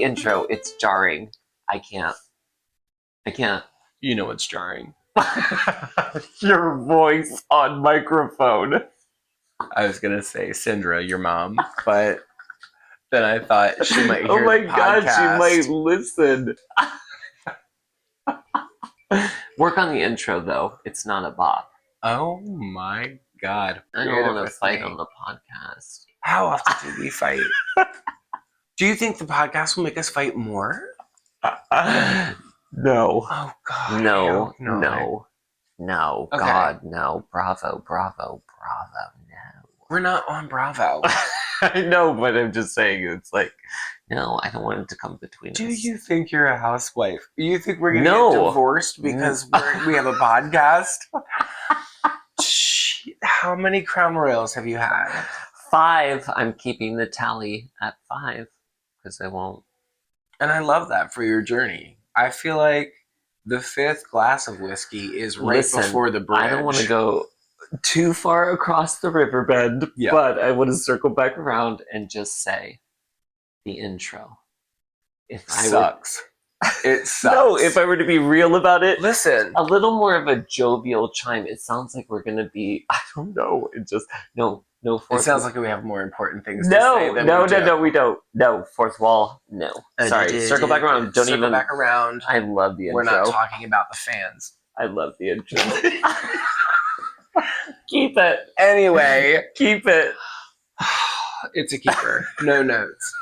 the intro. It's jarring. I can't. You know what's jarring. Your voice on microphone. I was gonna say Syndra, your mom, but then I thought she might hear Oh my the god, she podcast. might listen. Work on the intro though. It's not a bop. Oh my god. I don't want to fight on the podcast. How often do we fight? Do you think the podcast will make us fight more? No. Oh god. No. No. Okay. God, no. Bravo. No. We're not on Bravo. I know, but I'm just saying it's like, no, I don't want it to come between Do us. you think you're a housewife? You think we're gonna No. get divorced because we have a podcast? How many Crown Royals have you had? 5. I'm keeping the tally at 5 because I won't. And I love that for your journey. I feel like the 5th glass of whiskey is right before the bridge. I don't want to go too far across the riverbend, but I want to circle back around and just say the intro. It sucks. No, if I were to be real about it, listen, a little more of a jovial chime. It sounds like we're gonna be. I don't know. It just no. It sounds like we have more important things to say than we don't. No, fourth wall. No. Sorry. Circle back around. Circle back around. I love the intro. We're not talking about the fans. I love the intro. Keep it. Anyway, keep it. It's a keeper. No notes.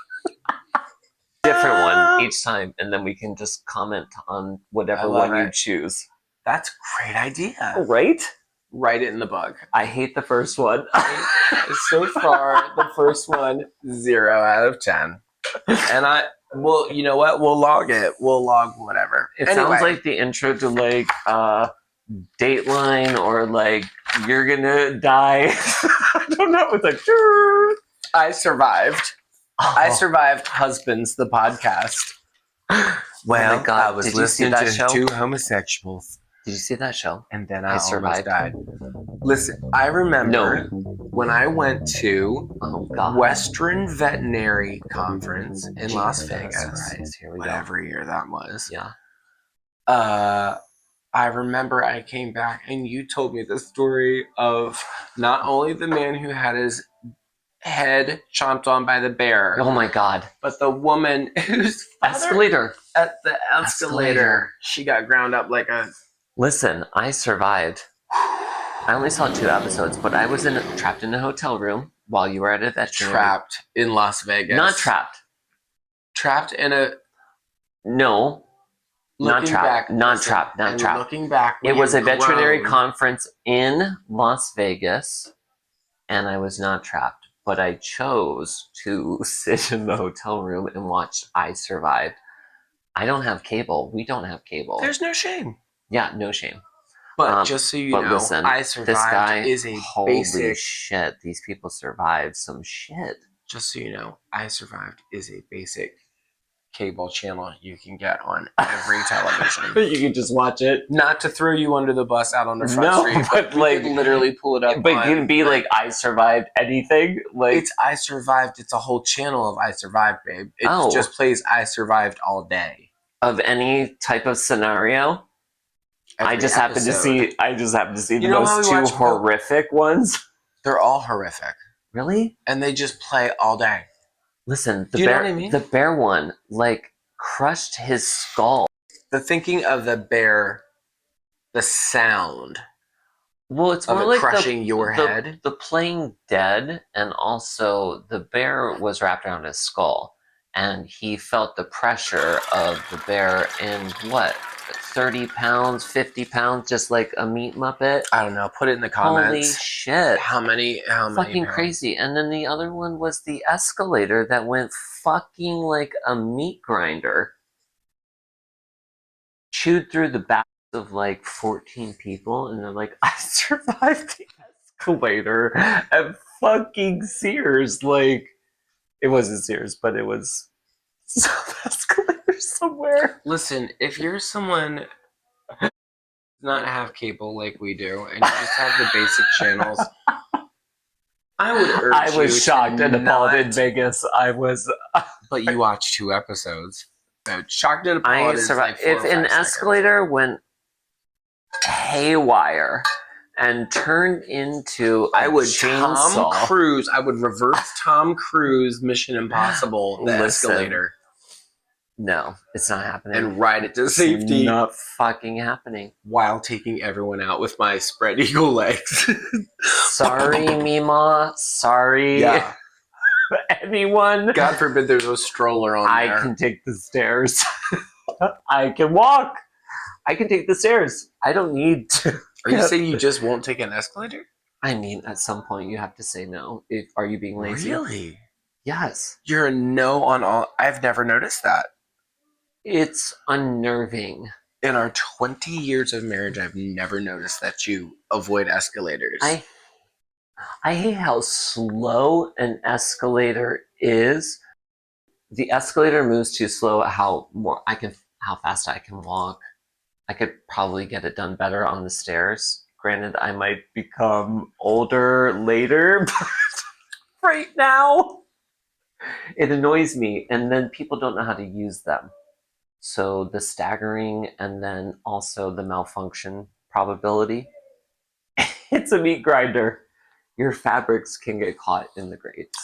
Different one each time, and then we can just comment on whatever one you choose. That's a great idea. Right? Write it in the book. I hate the first one. So far, the first one, 0 out of 10. And well, you know what? We'll log it. We'll log whatever. It sounds like the intro to like Dateline or like You're Gonna Die. I don't know. It's like I survived. I survived Husbands, the podcast. Well, I was listening to 2 homosexuals. Did you see that show? And then I almost died. Listen, I remember when I went to Western Veterinary Conference in Las Vegas. Here we whatever year that was. Yeah. I remember I came back and you told me the story of not only the man who had his head chomped on by the bear. Oh my god. But the woman whose escalator. At the escalator. She got ground up like a... Listen, I survived. I only saw 2 episodes, but I was trapped in a hotel room while you were at a veterinary. Trapped in Las Vegas. Not trapped. Trapped in a... No. Not trapped. Not trapped. Looking back, it was a veterinary conference in Las Vegas, and I was not trapped. But I chose to sit in the hotel room and watch I Survived. I don't have cable. We don't have cable. There's no shame. Yeah, no shame. But just so you know, listen, I Survived this guy, is a holy basic... shit, these people survived some shit. Just so you know, I Survived is a basic cable channel you can get on every television. You can just watch it. Not to throw you under the bus out on the front street, but like literally pull it up. But it can be like I Survived anything. Like it's I Survived. It's a whole channel of I Survived, babe. It just plays I Survived all day. Of any type of scenario. I just happen to see the most 2 horrific ones. They're all horrific. Really? And they just play all day. Listen, the bear one, like, crushed his skull. The thinking of the bear, the sound. Well, it's more like crushing your head. The playing dead, and also the bear was wrapped around his skull, and he felt the pressure of the bear in what? 30 pounds, 50 pounds, just like a meat muppet. I don't know. Put it in the comments. Holy shit. How many fucking pounds? Crazy. And then the other one was the escalator that went fucking like a meat grinder. Chewed through the backs of like 14 people, and they're like, I survived the escalator at fucking Sears. Like, it wasn't Sears, but it was some escalator somewhere. Listen, if you're someone who does not have cable like we do, and you just have the basic channels, I would urge I you was shocked to and appalled in not- Vegas. I was. But you watched 2 episodes. So shocked and I appalled is like survived. 4 If or 5 an seconds. escalator went haywire and turned into a I would chainsaw, Tom Cruise. I would reverse Tom Cruise Mission Impossible the Listen. escalator no, it's not happening. and ride it to It's safety not fucking happening. while taking everyone out with my spread eagle legs. Sorry, Mima. Sorry, Yeah. anyone. God forbid there's a stroller on I there. can take the stairs. I can walk. I can take the stairs. I don't need to. Are you saying you just won't take an escalator? I mean, at some point you have to say no. Are you being lazy? Really? Yes. You're a no on all. I've never noticed that. It's unnerving. In our 20 years of marriage, I've never noticed that you avoid escalators. I hate how slow an escalator is. The escalator moves too slow. How fast I can walk. I could probably get it done better on the stairs. Granted, I might become older later, but right now it annoys me. And then people don't know how to use them. So the staggering and then also the malfunction probability. It's a meat grinder. Your fabrics can get caught in the grates.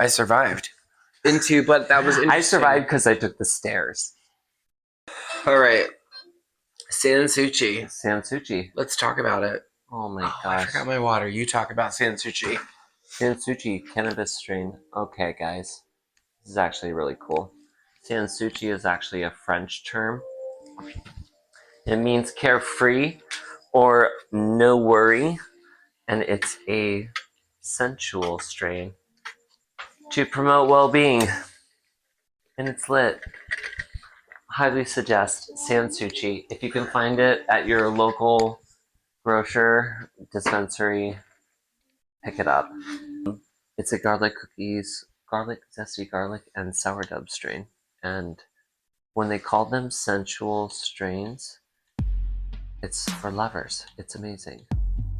I survived. But that was interesting. I survived because I took the stairs. All right. Sansuchi. Sansuchi. Let's talk about it. Oh my I gosh. forgot my water. You talk about Sansuchi. Sansuchi, cannabis strain. Okay, guys. This is actually really cool. Sansuchi is actually a French term. It means carefree or no worry, and it's a sensual strain to promote well-being. And it's lit. Highly suggest Sansuchi. If you can find it at your local grocer, dispensary, pick it up. It's a garlic cookies, zesty garlic, and sourdough strain. And when they call them sensual strains, it's for lovers. It's amazing.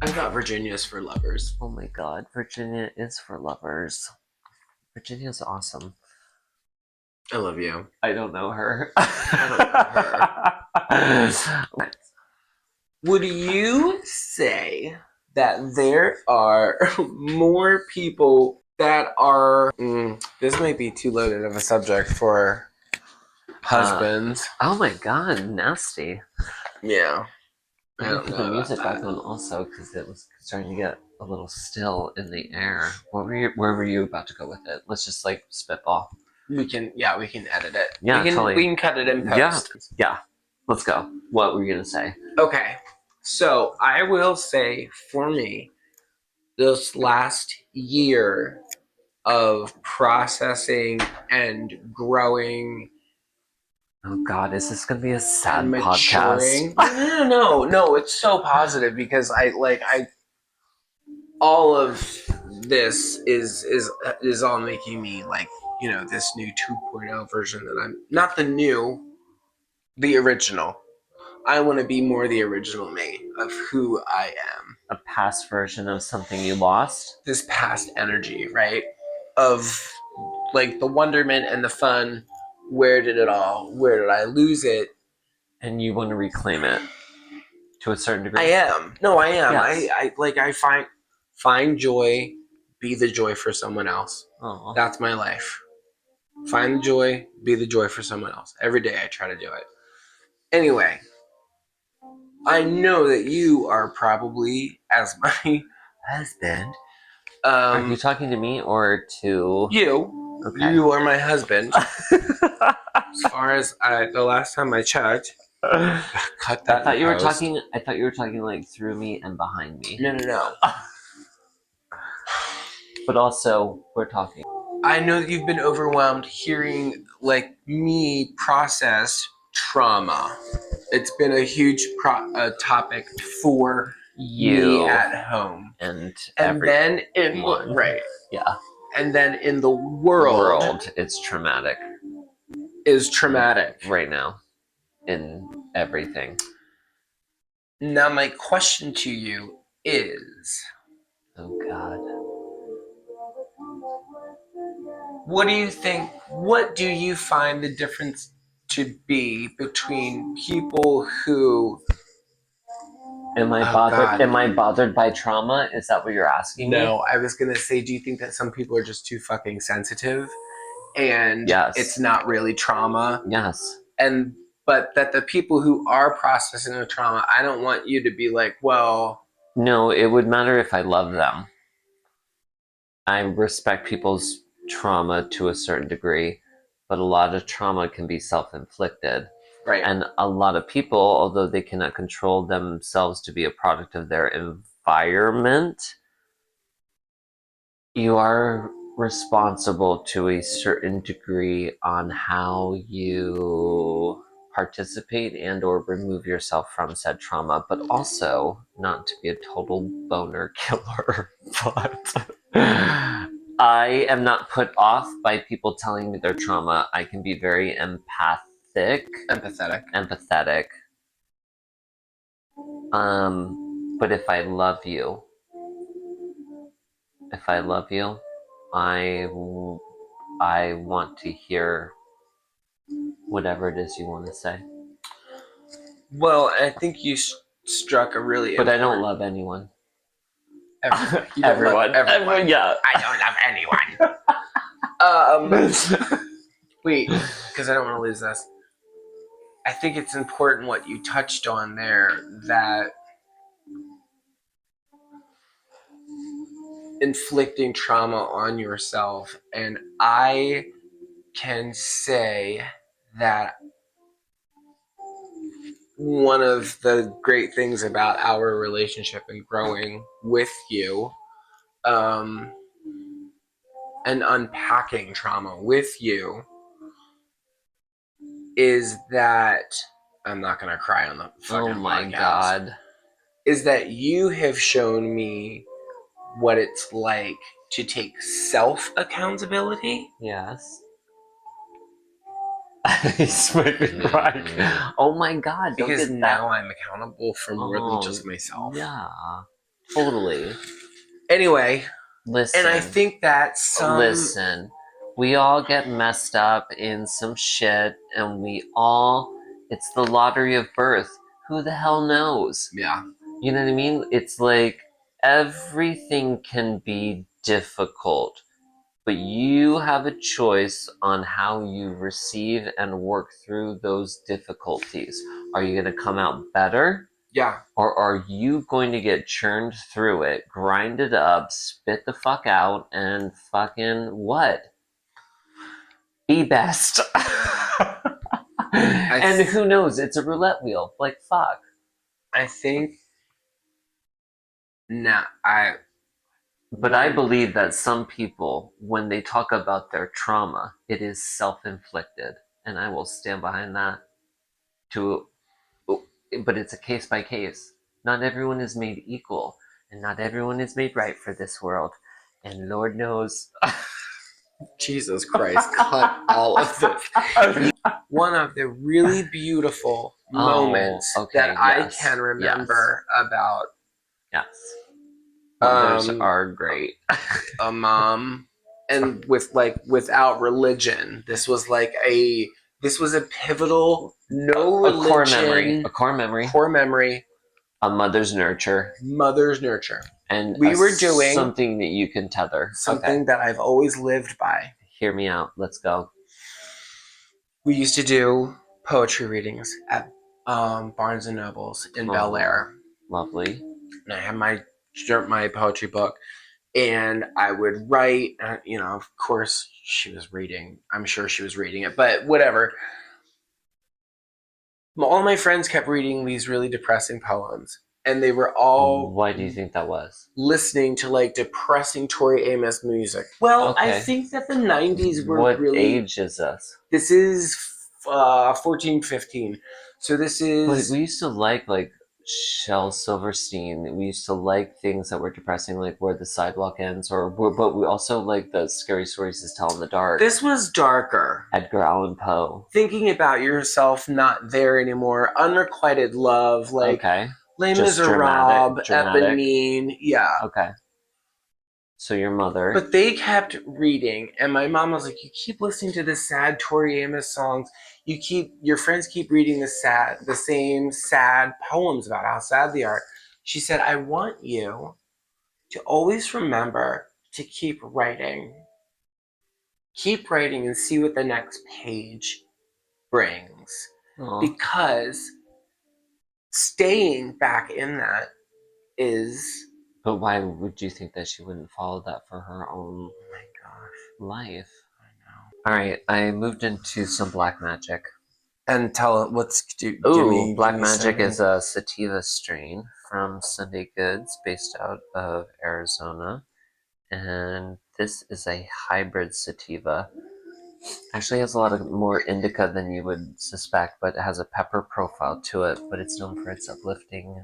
I thought Virginia's for lovers. Oh my god, Virginia is for lovers. Virginia's awesome. I love you. I don't know her. I don't know her. Would you say that there are more people that are... this might be too loaded of a subject for husbands. Oh my god, nasty. Yeah. I don't know the music back on also because it was starting to get a little still in the air. Where were you about to go with it? Let's just like spitball. We can edit it. Yeah, we can cut it in post. Yeah. Let's go. What were you gonna say? Okay. So I will say for me, this last year of processing and growing. Oh god, is this gonna be a sad and podcast? No, it's so positive because all of this is all making me like, this new 2.0 version that I'm not the original. I want to be more the original me of who I am. A past version of something you lost? This past energy, right? Of like the wonderment and the fun. Where did I lose it? And you want to reclaim it to a certain degree? I am. No, I am. Yes. I find joy, be the joy for someone else. Aww. That's my life. Find the joy, be the joy for someone else. Every day I try to do it. Anyway, I know that you are probably, as my husband. Are you talking to me or to you? Okay. You are my husband. As far as the last time I checked, cut that. I thought you were talking like through me and behind me. No. But also, we're talking. I know that you've been overwhelmed hearing like me process trauma. It's been a huge topic for You me at home, and then yeah, and then in the world it's traumatic. Is traumatic right now in everything. Now my question to you is, oh god, What do you think? What do you find the difference to be between people who? Am I Oh bothered? God, Am I bothered by trauma? Is that what you're asking me? no. I was gonna say, do you think that some people are just too fucking sensitive, and Yes. it's not really trauma? Yes. And but that the people who are processing the trauma, I don't want you to be like, well, No, it would matter if I love them. I respect people's trauma to a certain degree, but a lot of trauma can be self-inflicted. right. And a lot of people, although they cannot control themselves to be a product of their environment, you are responsible to a certain degree on how you participate and or remove yourself from said trauma, but also not to be a total boner killer. But I am not put off by people telling me their trauma. I can be very empathetic. But if I love you, I want to hear whatever it is you want to say. Well, I think you struck a really. But I don't love anyone. You don't Everyone. love everyone. Yeah. I don't love anyone. Wait, because I don't want to lose this. I think it's important what you touched on there, that inflicting trauma on yourself. And I can say that one of the great things about our relationship and growing with you, and unpacking trauma with you, is that I'm not going to cry on the fucking podcast. God. Is that you have shown me what it's like to take self accountability. Yes. He's making me cry. Oh my God! Don't Because get now I'm accountable for more than just myself. Yeah, totally. Anyway, Listen. and I think that Listen. We all get messed up in some shit, and it's the lottery of birth. Who the hell knows? Yeah. You know what I mean? It's like everything can be difficult, but you have a choice on how you receive and work through those difficulties. Are you going to come out better? Yeah. Or are you going to get churned through it, grind it up, spit the fuck out, and fucking what? Be best. And who knows? It's a roulette wheel. Like, fuck. I think. But I believe that some people, when they talk about their trauma, it is self-inflicted. And I will stand behind that. But it's a case by case. Not everyone is made equal. And not everyone is made right for this world. And Lord knows. Jesus Christ, cut all of this. One of the really beautiful moments that I can remember about. Yes. Mothers are great. A mom, and without religion, this was a pivotal, no religion, a core memory, a mother's nurture, and we were doing something that you can tether, something that I've always lived by. Hear me out. Let's go. We used to do poetry readings at Barnes and Nobles in Bel Air. Lovely. And I had my poetry book, and I would write. Of course, she was reading. I'm sure she was reading it, but whatever. All my friends kept reading these really depressing poems, and they were all. Why do you think that was? Listening to depressing Tori Amos music. Well, I think that the 90s were what really. What age is this? This is 14, 15. So this is. But we used to like Shel Silverstein. We used to like things that were depressing, like Where the Sidewalk Ends, but we also like the Scary Stories to Tell in the Dark. This was darker. Edgar Allan Poe. Thinking about yourself not there anymore. Unrequited love, Les Miserables, Eponine. Yeah. Okay. So your mother. But they kept reading, and my mom was like, "You keep listening to the sad Tori Amos songs. Your friends keep reading the same sad poems about how sad they are." She said, "I want you to always remember to keep writing and see what the next page brings, Aw. because staying back in that is." But why would you think that she wouldn't follow that for her own Oh my gosh, life? I know. Alright, I moved into some black magic. And tell give Ooh, me black magic something. is a sativa strain from Sunday Goods based out of Arizona. And this is a hybrid sativa. Actually has a lot of more indica than you would suspect, but it has a pepper profile to it, but it's known for its uplifting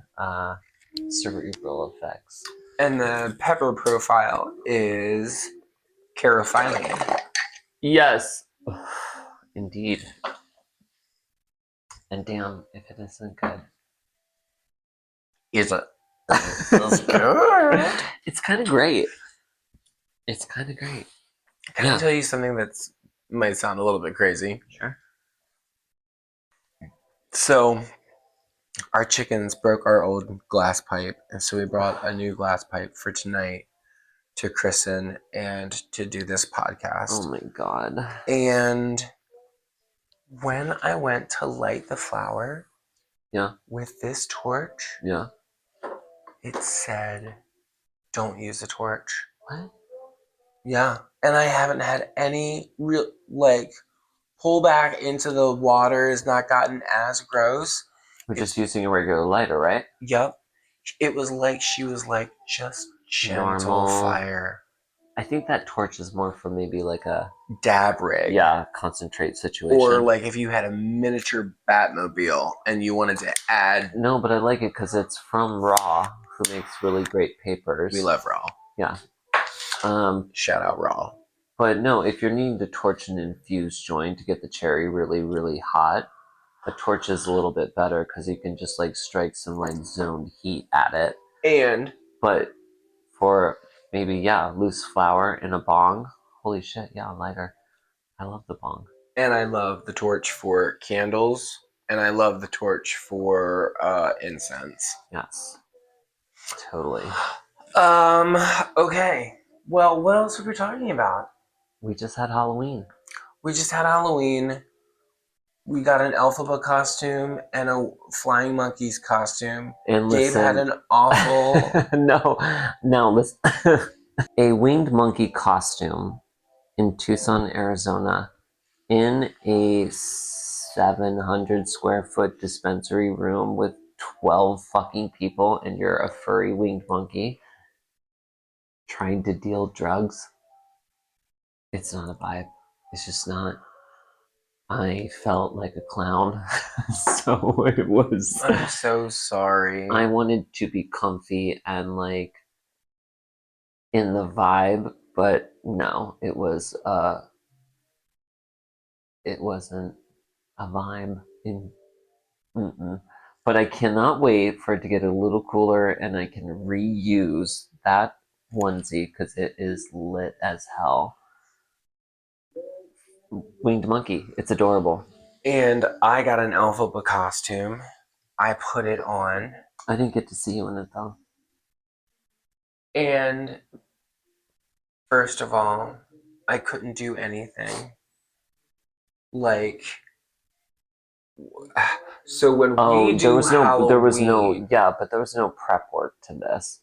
cerebral effects. And the pepper profile is carotene. Yes. Indeed. And damn, if it isn't good. Is it? It's good. It's kind of great. It's kind of great. Can I tell you something that's might sound a little bit crazy? Sure. So, our chickens broke our old glass pipe, and so we brought a new glass pipe for tonight to christen and to do this podcast. Oh my god. And when I went to light the flower, Yeah. with this torch, Yeah. it said, "Don't use a torch." What? Yeah, and I haven't had any real pull back into the water has not gotten as gross. We're just using a regular lighter, right? Yep. It was like she was like, just gentle Normal fire. I think that torch is more for maybe like a dab rig. Yeah, concentrate situation. Or like if you had a miniature Batmobile and you wanted to add. No, but I like it because it's from Raw, who makes really great papers. We love Raw. Yeah. Shout out Raw. But no, if you're needing to torch an infused joint to get the cherry really, really hot, a torch is a little bit better because you can just like strike some like zoned heat at it. But for maybe loose flower in a bong, holy shit, lighter. I love the bong. And I love the torch for candles, and I love the torch for incense. Yes, totally. Okay. Well, what else were we talking about? We just had Halloween. We got an alphabet costume and a flying monkeys costume. And Gabe had an awful. No, listen. A winged monkey costume in Tucson, Arizona, in a 700 square foot dispensary room with 12 fucking people, and you're a furry winged monkey trying to deal drugs. It's not a vibe. It's just not. I felt like a clown. So it was. I'm so sorry. I wanted to be comfy and like in the vibe, but no, it wasn't a vibe in mm-mm. But I cannot wait for it to get a little cooler and I can reuse that onesie because it is lit as hell. Winged monkey, it's adorable. And I got an alphabet costume. I put it on. I didn't get to see you in it though. And first of all, I couldn't do anything. Like, so when we do Halloween, there was no prep work to this.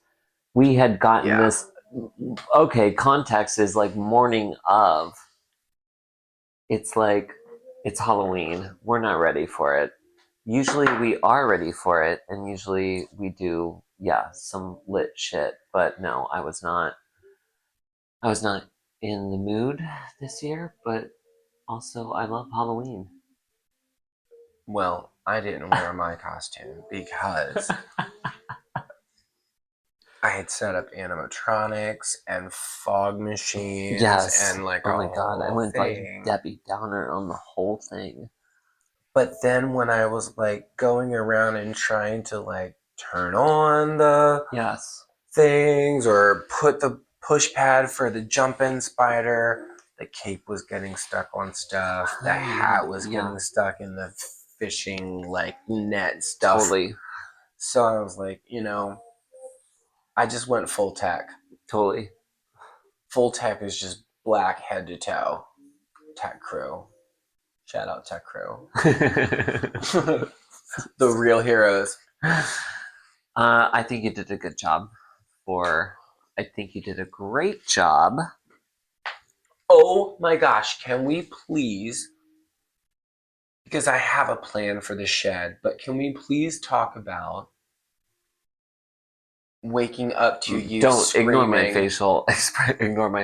We had gotten this. Okay, context is like morning of. It's like it's Halloween. We're not ready for it. Usually we are ready for it, and usually we do some lit shit. But no, I was not. I was not in the mood this year, but also I love Halloween. Well, I didn't wear my costume because I had set up animatronics and fog machines and like oh my god, I went thing. like Debbie Downer on the whole thing. But then when I was like going around and trying to like turn on the things or put the push pad for the jumping spider. The cape was getting stuck on stuff. The hat was getting stuck in the fishing like net stuff. Totally. So I was like, I just went full tech. Totally. Full tech is just black head to toe. Tech crew. Shout out tech crew. The real heroes. I think you did a good job. I think you did a great job. Oh my gosh, can we please, because I have a plan for the shed, but can we please talk about waking up to you Don't screaming? ignore my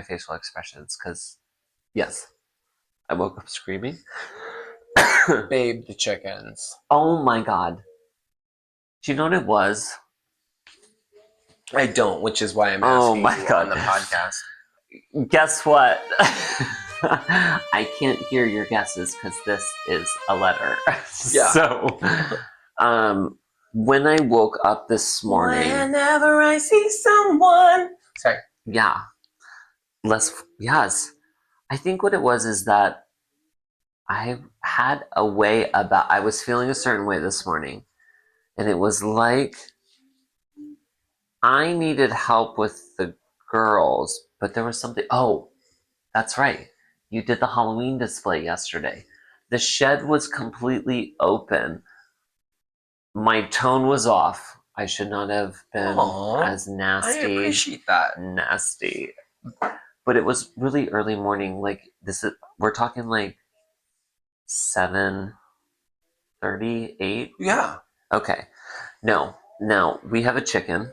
facial expressions, because yes, I woke up screaming. Babe, the chickens. Oh my god. Do you know what it was? I don't, which is why I'm asking you on the podcast. Guess what? I can't hear your guesses because this is a letter. Yeah. So, when I woke up this morning, whenever I see someone. Sorry. Yeah. Yes. I think what it was is that I had a way about. I was feeling a certain way this morning, and it was like I needed help with the girls, but there was something. Oh, that's right. You did the Halloween display yesterday. The shed was completely open. My tone was off. I should not have been as nasty. I appreciate that. Nasty. But it was really early morning. Like we're talking like 7:38. Yeah. Okay. No. Now we have a chicken.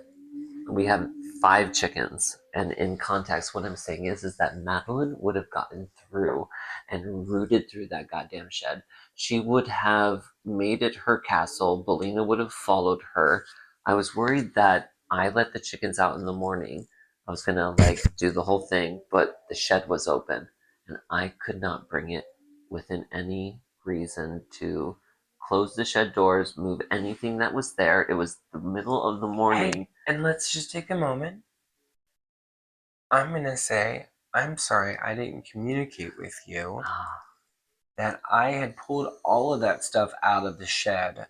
We have 5 chickens, and in context, what I'm saying is that Madeline would have gotten through and rooted through that goddamn shed. She would have made it her castle. Belina would have followed her. I was worried that I let the chickens out in the morning. I was gonna do the whole thing, but the shed was open, and I could not bring it within any reason to close the shed doors, move anything that was there. It was the middle of the morning. Hey, and let's just take a moment. I'm going to say, I'm sorry I didn't communicate with you that I had pulled all of that stuff out of the shed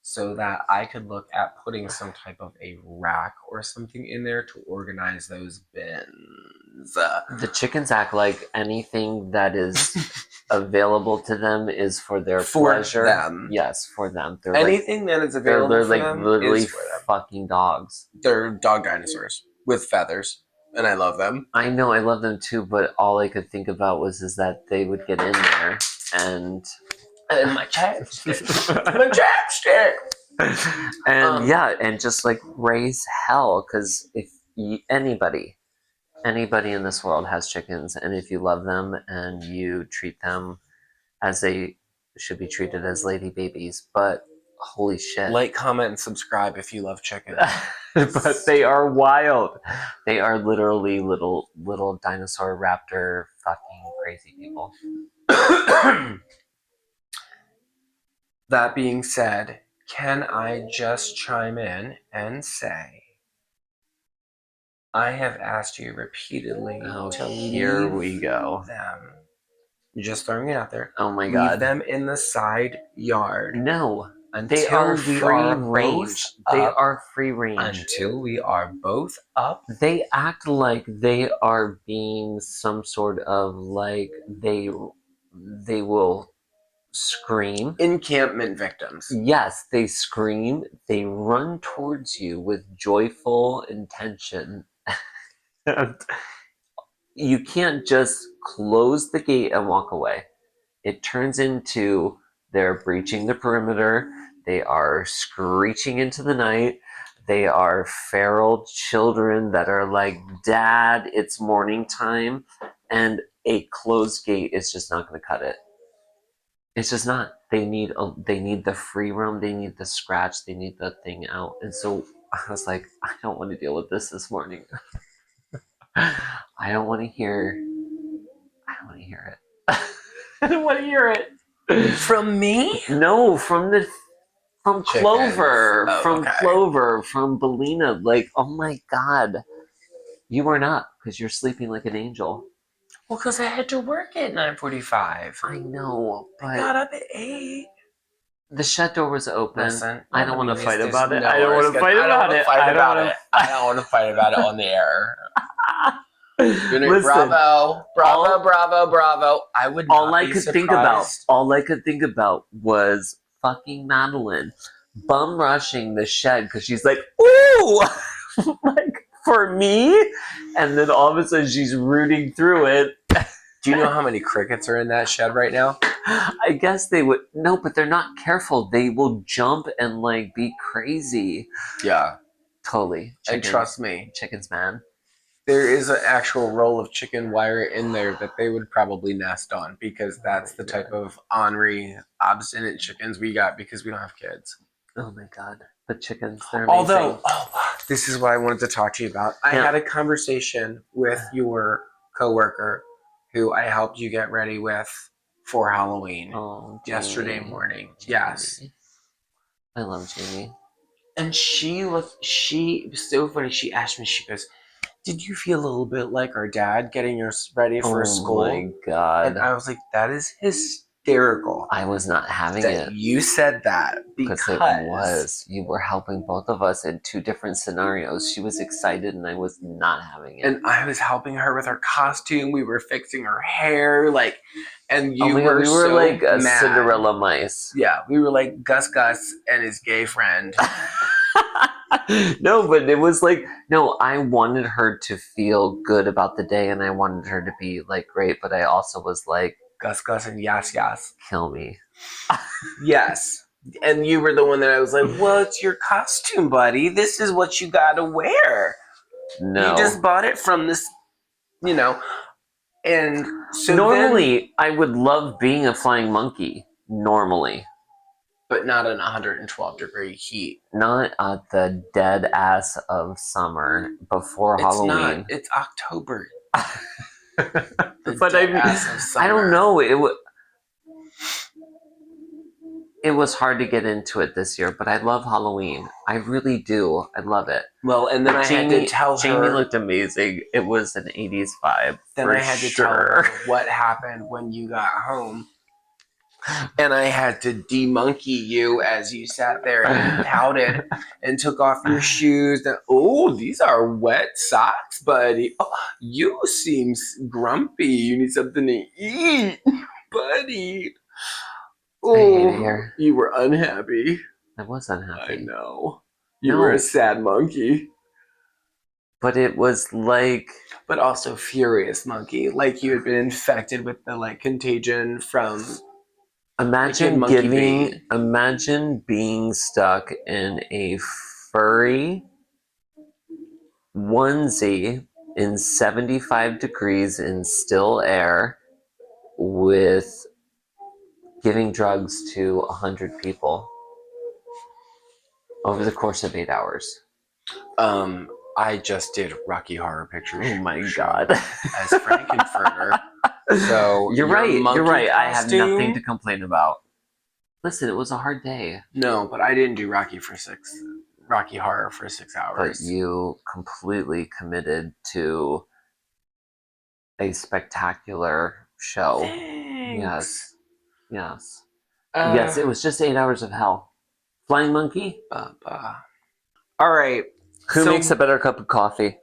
so that I could look at putting some type of a rack or something in there to organize those bins. The chickens act like anything that is available to them is for their pleasure. Them. Yes, for them. They're anything that is available they're for like them literally is for them. fucking dogs. They're dog dinosaurs with feathers, and I love them. I know, I love them too, but all I could think about was that they would get in there and my chapstick. My chapstick. And and just raise hell, because if anybody in this world has chickens, and if you love them and you treat them as they should be treated, as lady babies, but holy shit. Like, comment, and subscribe if you love chickens. But they are wild. They are literally little dinosaur raptor fucking crazy people. That being said, can I just chime in and say, I have asked you repeatedly to here leave we go. them. Just throwing it out there. Oh my god. Leave them in the side yard. No. Until They are we free are range. both They up. are free range. Until we are both up. They act like they are being some sort of they will scream. Encampment victims. Yes, they scream. They run towards you with joyful intention. You can't just close the gate and walk away. It turns into they're breaching the perimeter. They are screeching into the night. They are feral children that are like, Dad, it's morning time. And a closed gate is just not going to cut it. It's just not. They need the free roam. They need the scratch. They need the thing out. And so I was like, I don't want to deal with this morning. I don't want to hear it. I don't want to hear it. From me? No, from Clover. Oh, from okay. Clover. From Belina. Like, oh my god. You are not because you're sleeping like an angel. Well, because I had to work at 9:45. I know, I got but up at 8. the shed door was open. Listen, I don't want to fight there's about it. no I don't want to fight I don't about want to it. fight I don't about want it. I don't want to fight about it on the air. to. Bravo, bravo. I would not All I be could surprised. think about was fucking Madeline bum rushing the shed because she's like, ooh, like for me, and then all of a sudden she's rooting through it. Do you know how many crickets are in that shed right now? I guess they would no, but they're not careful. They will jump and like be crazy. Yeah. Totally. And trust me, chickens, man. there is an actual roll of chicken wire in there that they would probably nest on because that's the type of ornery, obstinate chickens we got because we don't have kids. Oh my god. But chickens, they're amazing. Although, this is what I wanted to talk to you about. I had a conversation with your coworker who I helped you get ready with for Halloween yesterday morning. Jamie. Yes. I love Jamie. And she was so funny. She asked me, she goes, did you feel a little bit like our dad getting us ready for school? Oh my god. And I was like, that is hysterical. I was not having that it. You said that because it was. You were helping both of us in two different scenarios. She was excited and I was not having it. And I was helping her with her costume. We were fixing her hair, like, and you we were so like a mad. Cinderella mice. Yeah, we were like Gus and his gay friend. No, but it was like, no, I wanted her to feel good about the day and I wanted her to be like great, but I also was like, Gus and Yas, kill me. Yes. And you were the one that I was like, well, it's your costume, buddy. This is what you gotta wear. No. You just bought it from this, and so normally I would love being a flying monkey. Normally. But not in 112-degree heat. Not at the dead ass of summer before Halloween. Not. It's October. But I don't know. It was hard to get into it this year, but I love Halloween. I really do. I love it. Well, and then I had to tell her. Jamie looked amazing. It was an 80s vibe. Then I had to tell her what happened when you got home. And I had to demonkey you as you sat there and pouted and took off your shoes. And, oh, these are wet socks, buddy. Oh, you seem grumpy. You need something to eat, buddy. Oh, you were unhappy. I was unhappy. I know. You were a sad monkey. But it was like... But also furious monkey. Like you had been infected with the contagion from... Imagine being stuck in a furry onesie in 75 degrees in still air with giving drugs to 100 people over the course of 8 hours. I just did Rocky Horror Picture Show. Oh my god. As Frankenfurter. So you're right. I have nothing to complain about. Listen, it was a hard day. No, but I didn't do Rocky Horror for 6 hours. But you completely committed to a spectacular show. Thanks. Yes. Yes, it was just 8 hours of hell. Flying monkey? All right. Who makes a better cup of coffee?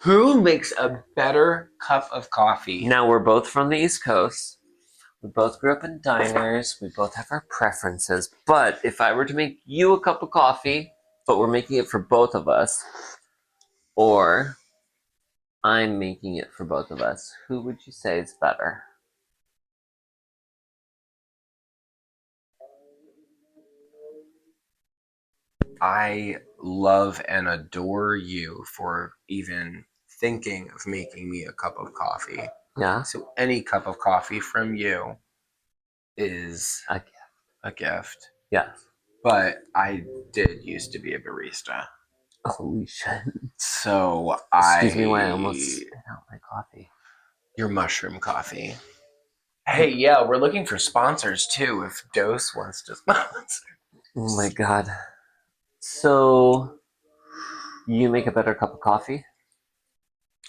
Who makes a better cup of coffee? Now, we're both from the East Coast. We both grew up in diners. We both have our preferences. But if I were to make you a cup of coffee, but we're making it for both of us, or I'm making it for both of us, who would you say is better? I love and adore you for even thinking of making me a cup of coffee. Yeah. So any cup of coffee from you is a gift. Yes. But I did used to be a barista. Holy shit. So Excuse me while I almost spit out my coffee. Your mushroom coffee. Hey, yeah, we're looking for sponsors too if Dose wants to sponsor. Oh my god. So, you make a better cup of coffee?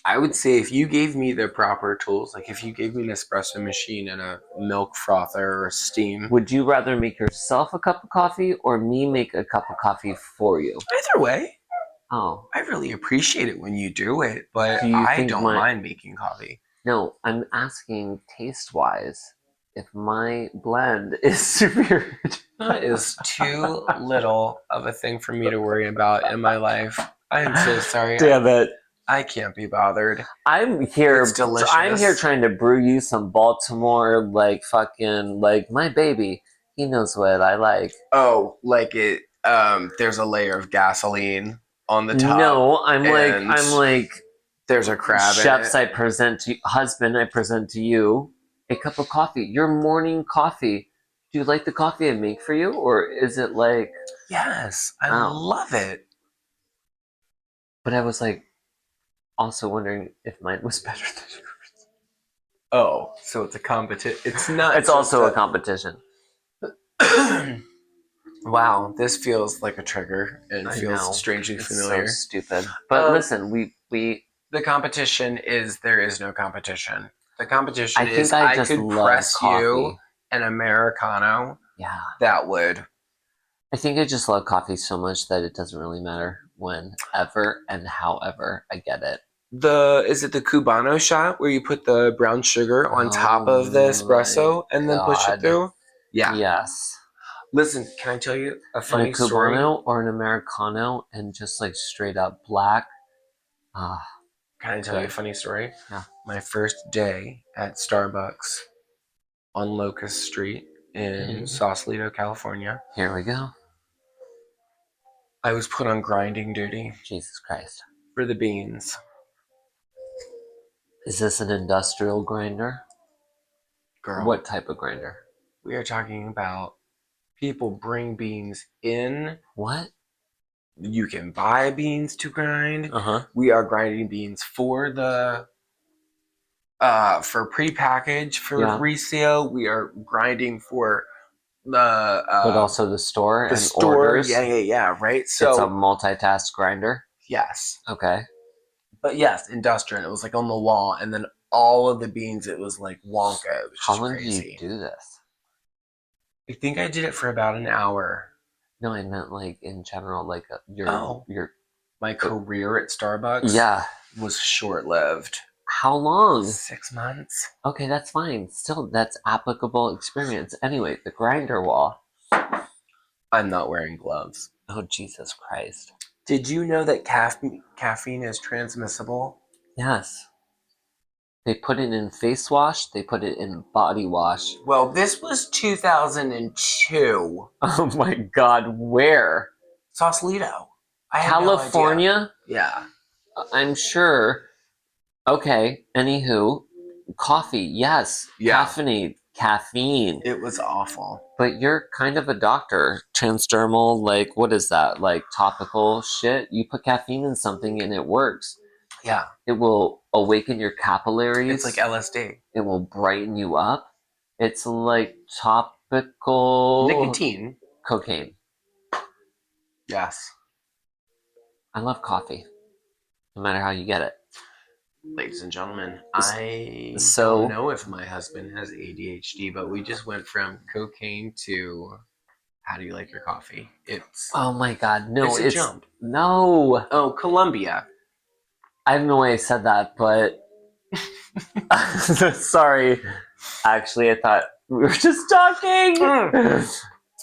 I would say if you gave me the proper tools, like if you gave me an espresso machine and a milk frother or a steam. Would you rather make yourself a cup of coffee or me make a cup of coffee for you? Either way, Oh. I really appreciate it when you do it, but Do you I think don't mind making coffee. No, I'm asking taste-wise if my blend is superior. That is too little of a thing for me to worry about in my life. I am so sorry. Damn it. I can't be bothered. I'm here. It's delicious. I'm here trying to brew you some Baltimore, like fucking, like my baby. He knows what I like. Oh, like it. There's a layer of gasoline on the top. No, I'm like there's a crab. Chefs, I present to you, husband, I present to you a cup of coffee. Your morning coffee. Do you like the coffee I make for you, or is it like? Yes, I love it. But I was like, also wondering if mine was better than yours. Oh, so it's a competition. It's not. It's also a competition. Wow, this feels like a trigger and feels strangely familiar. So stupid. But listen, we the competition is there is no competition. The competition is I could press coffee. You an Americano. Yeah. That would. I think I just love coffee so much that it doesn't really matter whenever and however I get it. Is it the Cubano shot where you put the brown sugar on top of the espresso and then push it through? Yeah. Yes. Listen, can I tell you a funny story? A Cubano or an Americano and just like straight up black. Can I tell you a funny story? Yeah. My first day at Starbucks on Locust Street in Sausalito, California. Here we go. I was put on grinding duty. Jesus Christ. For the beans. Is this an industrial grinder? Girl. What type of grinder? We are talking about people bring beans in. What? You can buy beans to grind. Uh-huh. We are grinding beans for the for prepackaged for resale. We are grinding for the but also the store and orders. Yeah. Right. So it's a multitask grinder. Yes. Okay. But yes, industrial. It was like on the wall, and then all of the beans. It was like Wonka. It was How long do you do this? I think I did it for about an hour. No, I meant like in general, like your my career at Starbucks. Yeah, was short-lived. How long? 6 months. Okay, that's fine. Still, that's applicable experience. Anyway, the grinder wall. I'm not wearing gloves. Oh, Jesus Christ. Did you know that caffeine is transmissible? Yes. They put it in face wash. They put it in body wash. Well, this was 2002. Oh my God, where? Sausalito. California? No yeah. I'm sure. Okay, anywho. Coffee, yes. Yeah. Caffeine. It was awful. But you're kind of a doctor. Transdermal, like, what is that? Like topical shit? You put caffeine in something and it works. Yeah. It will awaken your capillaries. It's like LSD. It will brighten you up. It's like topical... nicotine. Cocaine. Yes. I love coffee. No matter how you get it. Ladies and gentlemen, I don't know if my husband has ADHD, but we just went from cocaine to how do you like your coffee? It's oh my God, no, it's a jump. No. Oh, Colombia. I have no way I said that, but sorry. Actually, I thought we were just talking.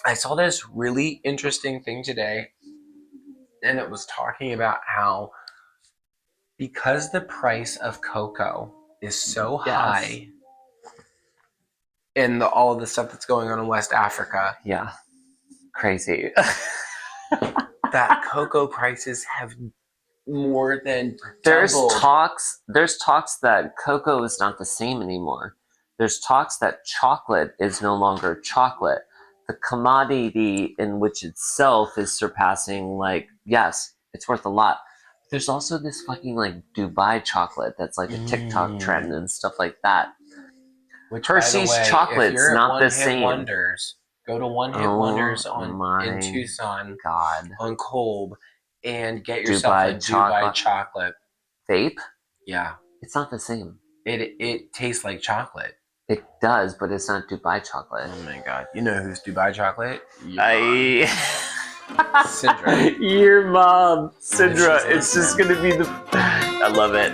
I saw this really interesting thing today, and it was talking about how because the price of cocoa is so high in all of the stuff that's going on in West Africa. Yeah. Crazy. that cocoa prices have more than doubled. There's talks that cocoa is not the same anymore. There's talks that chocolate is no longer chocolate. The commodity in which itself is surpassing, like, yes, it's worth a lot. There's also this fucking like Dubai chocolate that's like a TikTok trend and stuff like that. Which, Hershey's by the way, chocolate's not the same. Wonders, go to One Hit Wonders in Tucson on Kolb and get yourself a Dubai chocolate vape. Yeah. It's not the same. It tastes like chocolate. It does, but it's not Dubai chocolate. Oh my god. You know who's Dubai chocolate? Syndra. Your mom, Syndra. It's just gonna be the. I love it.